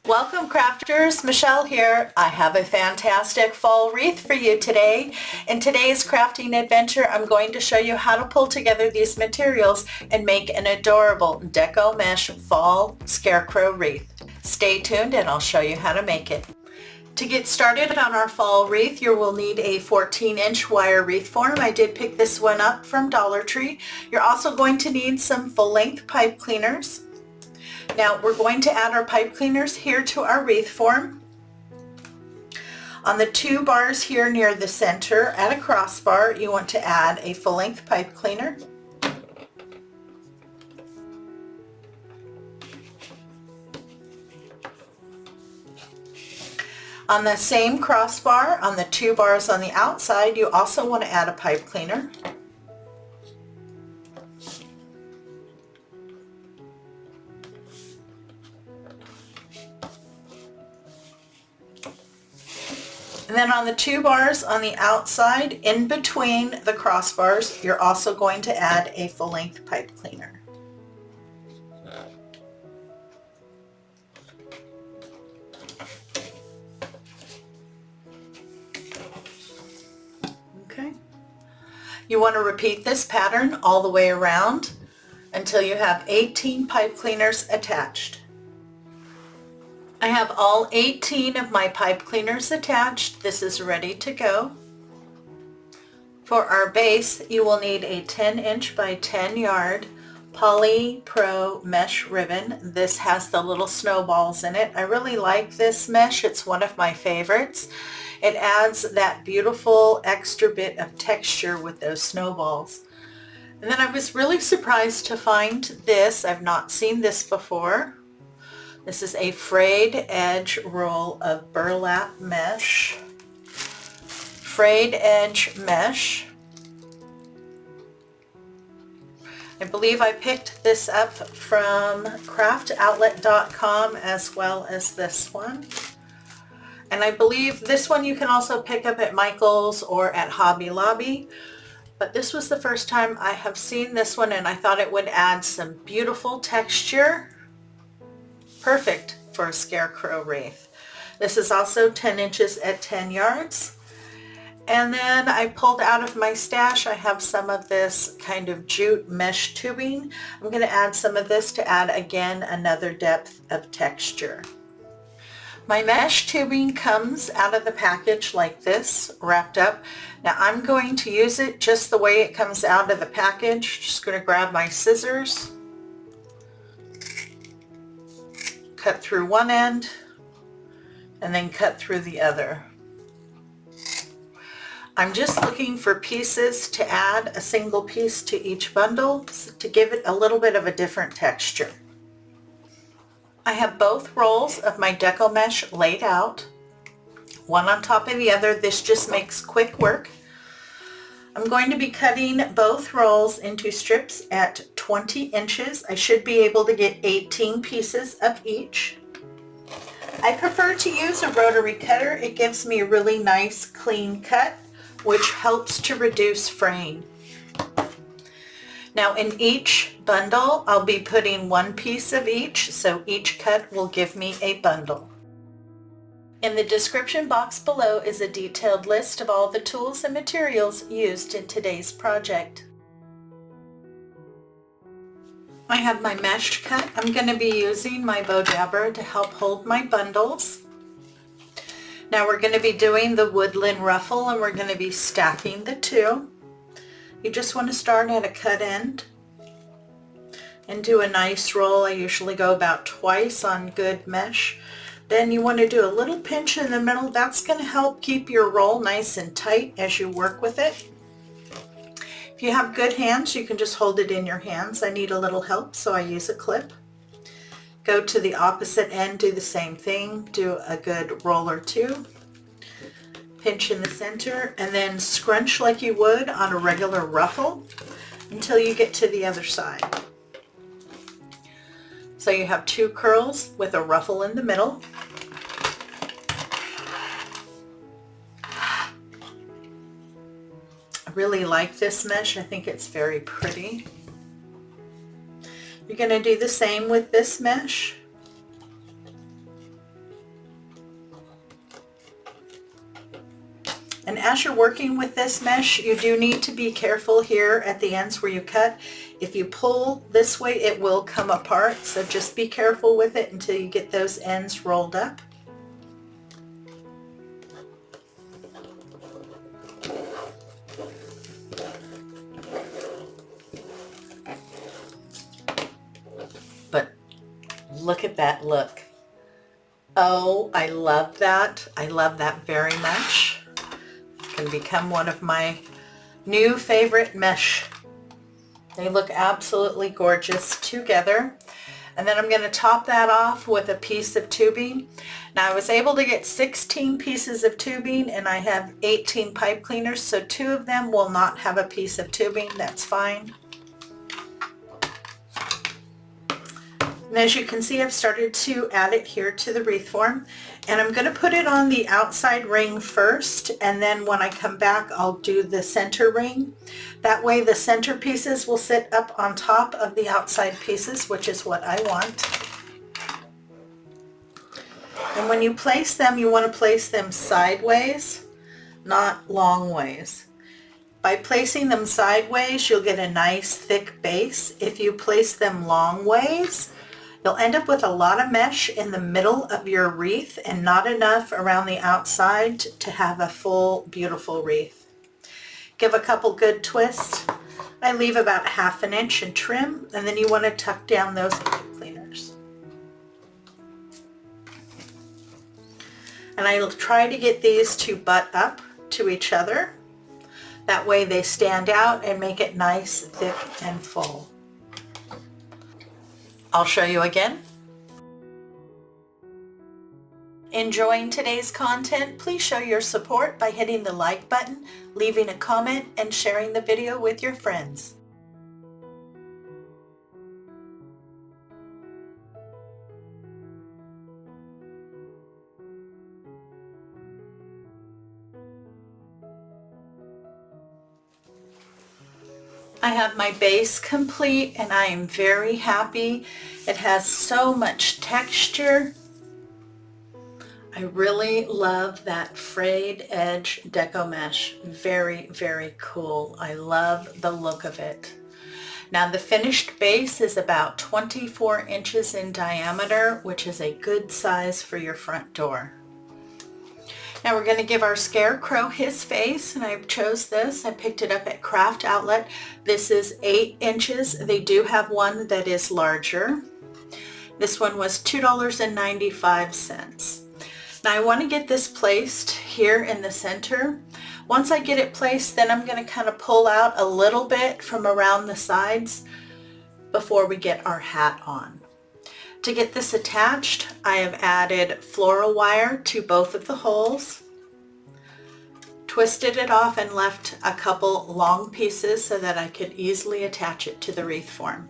Welcome crafters, Michelle here. I have a fantastic fall wreath for you today. In today's crafting adventure, I'm going to show you how to pull together these materials and make an adorable Deco mesh fall scarecrow wreath. Stay tuned and I'll show you how to make it. To get started on our fall wreath, you will need a 14-inch wire wreath form. I did pick this one up from Dollar Tree. You're also going to need some full-length pipe cleaners. Now we're going to add our pipe cleaners here to our wreath form. On the two bars here near the center at a crossbar, you want to add a full-length pipe cleaner. On the same crossbar, on the two bars on the outside, you also want to add a pipe cleaner. And then on the two bars on the outside, in between the crossbars, you're also going to add a full-length pipe cleaner. Okay. You want to repeat this pattern all the way around until you have 18 pipe cleaners attached. I have all 18 of my pipe cleaners attached. This is ready to go. For our base, you will need a 10-inch by 10-yard Poly Pro mesh ribbon. This has the little snowballs in it. I really like this mesh. It's one of my favorites. It adds that beautiful extra bit of texture with those snowballs. And then I was really surprised to find this. I've not seen this before. This is a frayed edge roll of burlap mesh. Frayed edge mesh. I believe I picked this up from craftoutlet.com as well as this one. And I believe this one you can also pick up at Michael's or at Hobby Lobby. But this was the first time I have seen this one, and I thought it would add some beautiful texture. Perfect for a scarecrow wreath. This is also 10 inches at 10 yards. And then I pulled out of my stash, I have some of this kind of jute mesh tubing. I'm going to add some of this to add again another depth of texture. My mesh tubing comes out of the package like this, wrapped up. Now I'm going to use it just the way it comes out of the package. Just going to grab my scissors, cut through one end, and then cut through the other. I'm just looking for pieces to add a single piece to each bundle to give it a little bit of a different texture. I have both rolls of my Deco mesh laid out, one on top of the other. This just makes quick work. I'm going to be cutting both rolls into strips at 20 inches. I should be able to get 18 pieces of each. I prefer to use a rotary cutter. It gives me a really nice clean cut, which helps to reduce fraying. Now in each bundle, I'll be putting one piece of each, so each cut will give me a bundle. In the description box below is a detailed list of all the tools and materials used in today's project. I have my mesh cut. I'm going to be using my bow jabber to help hold my bundles. Now we're going to be doing the woodland ruffle, and we're going to be stacking the two. You just want to start at a cut end and do a nice roll. I usually go about twice on good mesh. Then you want to do a little pinch in the middle. That's going to help keep your roll nice and tight as you work with it. If you have good hands, you can just hold it in your hands. I need a little help, so I use a clip. Go to the opposite end, do the same thing. Do a good roll or two. Pinch in the center, and then scrunch like you would on a regular ruffle until you get to the other side. So you have two curls with a ruffle in the middle. I really like this mesh. I think it's very pretty. You're going to do the same with this mesh. And as you're working with this mesh, you do need to be careful here at the ends where you cut. If you pull this way, it will come apart. So just be careful with it until you get those ends rolled up. But look at that look. Oh, I love that. I love that very much. It can become one of my new favorite mesh. They look absolutely gorgeous together. And then I'm going to top that off with a piece of tubing. Now I was able to get 16 pieces of tubing and I have 18 pipe cleaners, so 2 of them will not have a piece of tubing. That's fine. And as you can see, I've started to add it here to the wreath form, and I'm going to put it on the outside ring first, and then when I come back I'll do the center ring. That way the center pieces will sit up on top of the outside pieces, which is what I want. And when you place them, you want to place them sideways, not long ways. By placing them sideways, you'll get a nice thick base. If you place them long ways, you'll end up with a lot of mesh in the middle of your wreath and not enough around the outside to have a full, beautiful wreath. Give a couple good twists. I leave about 1/2 inch and trim, and then you want to tuck down those pipe cleaners. And I'll try to get these to butt up to each other. That way they stand out and make it nice, thick, and full. I'll show you again. Enjoying today's content? Please show your support by hitting the like button, leaving a comment, and sharing the video with your friends. I have my base complete and I am very happy. It has so much texture. I really love that frayed edge deco mesh. Very, very cool. I love the look of it. Now the finished base is about 24 inches in diameter, which is a good size for your front door. Now we're going to give our Scarecrow his face, and I chose this. I picked it up at Craft Outlet. This is 8 inches. They do have one that is larger. This one was $2.95. Now I want to get this placed here in the center. Once I get it placed, then I'm going to kind of pull out a little bit from around the sides before we get our hat on. To get this attached, I have added floral wire to both of the holes, twisted it off, and left a couple long pieces so that I could easily attach it to the wreath form.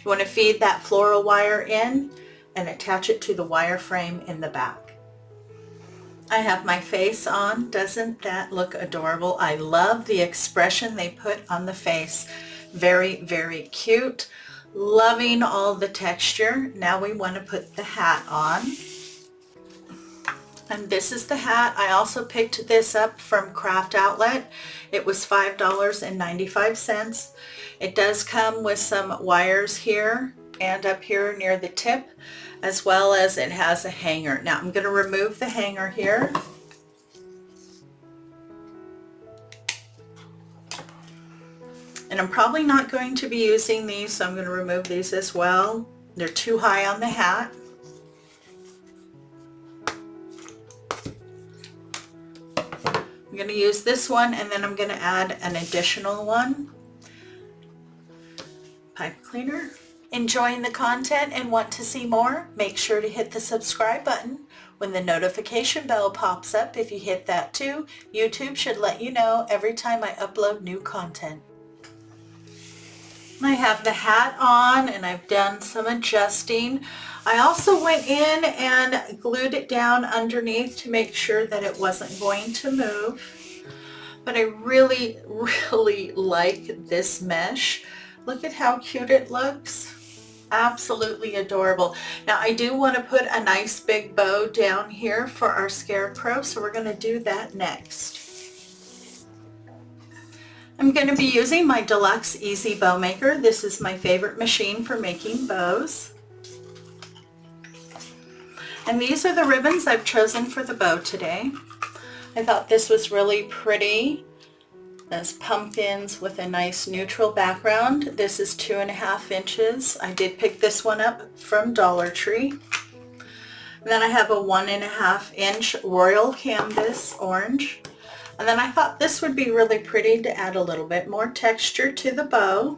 You want to feed that floral wire in and attach it to the wire frame in the back. I have my face on. Doesn't that look adorable? I love the expression they put on the face. Very, very cute. Loving all the texture. Now we want to put the hat on. And this is the hat. I also picked this up from Craft Outlet. It was $5.95. It does come with some wires here and up here near the tip, as well as it has a hanger. Now I'm going to remove the hanger here. And I'm probably not going to be using these, so I'm going to remove these as well. They're too high on the hat. I'm going to use this one, and then I'm going to add an additional one. Pipe cleaner. Enjoying the content and want to see more? Make sure to hit the subscribe button. When the notification bell pops up, if you hit that too, YouTube should let you know every time I upload new content. I have the hat on and I've done some adjusting. I also went in and glued it down underneath to make sure that it wasn't going to move. But I really, really like this mesh. Look at how cute it looks. Absolutely adorable. Now I do want to put a nice big bow down here for our Scarecrow, so we're going to do that next. I'm going to be using my Deluxe Easy Bow Maker. This is my favorite machine for making bows. And these are the ribbons I've chosen for the bow today. I thought this was really pretty as pumpkins with a nice neutral background. This is 2.5 inches. I did pick this one up from Dollar Tree. And then I have a 1.5 inch Royal Canvas orange. And then I thought this would be really pretty to add a little bit more texture to the bow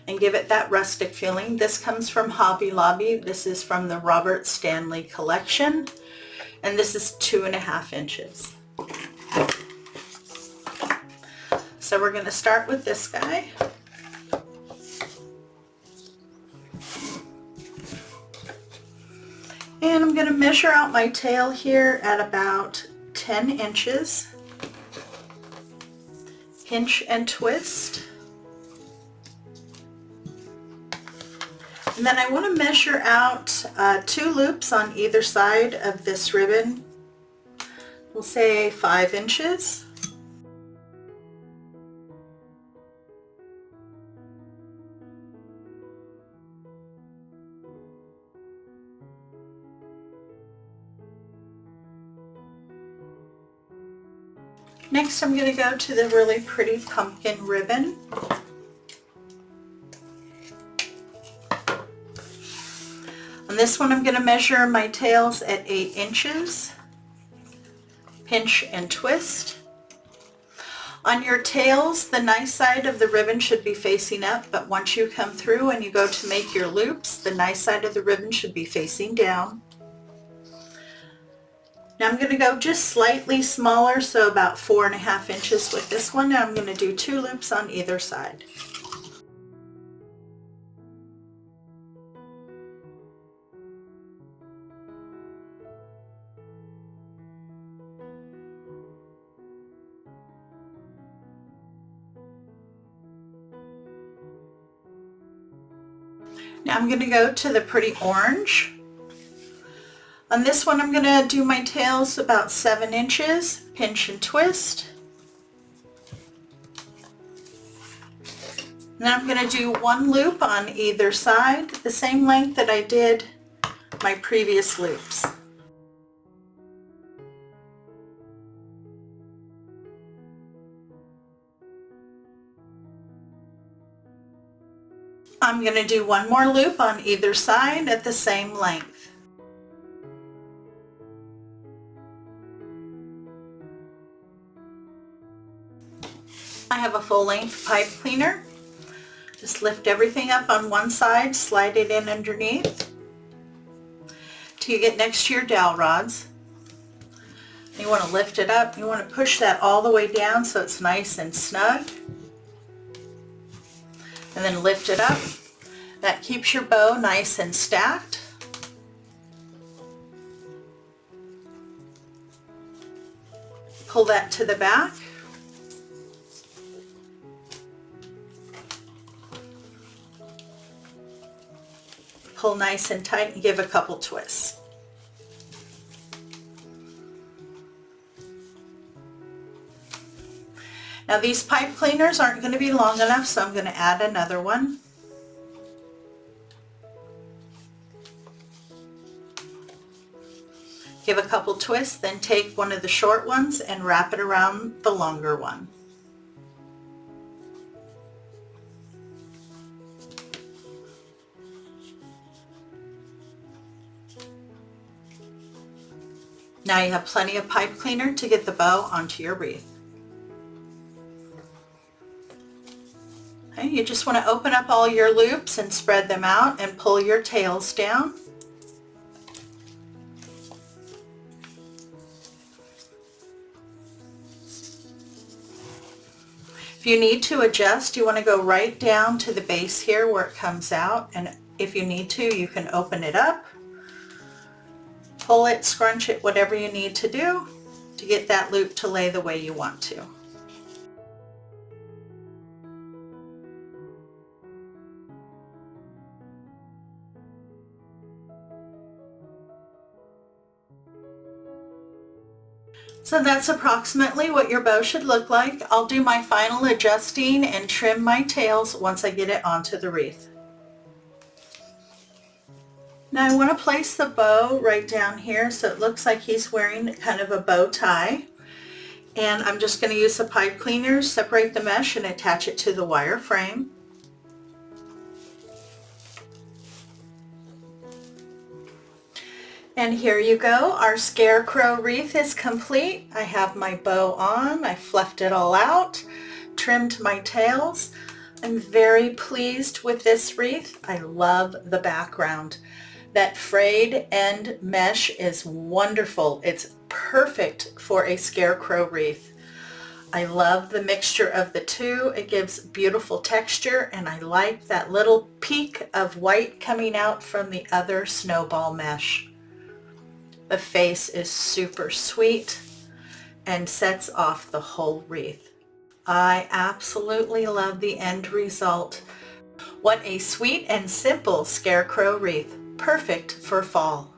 and give it that rustic feeling. This comes from Hobby Lobby. This is from the Robert Stanley collection, and this is 2.5 inches. So we're going to start with this guy. And I'm going to measure out my tail here at about 10 inches. Pinch and twist. And then I want to measure out 2 loops on either side of this ribbon. We'll say 5 inches. Next, I'm going to go to the really pretty pumpkin ribbon. On this one, I'm going to measure my tails at 8 inches. Pinch and twist. On your tails, the nice side of the ribbon should be facing up, but once you come through and you go to make your loops, the nice side of the ribbon should be facing down. Now I'm going to go just slightly smaller, so about 4.5 inches with this one. Now I'm going to do 2 loops on either side. Now I'm going to go to the pretty orange. On this one, I'm going to do my tails about 7 inches, pinch and twist. And then I'm going to do 1 loop on either side, the same length that I did my previous loops. I'm going to do 1 more loop on either side at the same length. I have a full-length pipe cleaner. Just lift everything up on one side, slide it in underneath till you get next to your dowel rods. You want to lift it up. You want to push that all the way down so it's nice and snug. And then lift it up. That keeps your bow nice and stacked. Pull that to the back. Pull nice and tight and give a couple twists. Now these pipe cleaners aren't going to be long enough, so I'm going to add another one. Give a couple twists, then take one of the short ones and wrap it around the longer one. Now you have plenty of pipe cleaner to get the bow onto your wreath. Okay, you just want to open up all your loops and spread them out and pull your tails down. If you need to adjust, you want to go right down to the base here where it comes out, and if you need to, you can open it up, pull it, scrunch it, whatever you need to do to get that loop to lay the way you want to. So that's approximately what your bow should look like. I'll do my final adjusting and trim my tails once I get it onto the wreath. Now I want to place the bow right down here so it looks like he's wearing kind of a bow tie. And I'm just going to use the pipe cleaner, separate the mesh and attach it to the wire frame. And here you go, our Scarecrow wreath is complete. I have my bow on, I fluffed it all out, trimmed my tails. I'm very pleased with this wreath. I love the background. That frayed end mesh is wonderful. It's perfect for a Scarecrow wreath. I love the mixture of the two. It gives beautiful texture, and I like that little peak of white coming out from the other snowball mesh. The face is super sweet and sets off the whole wreath. I absolutely love the end result. What a sweet and simple Scarecrow wreath, perfect for fall.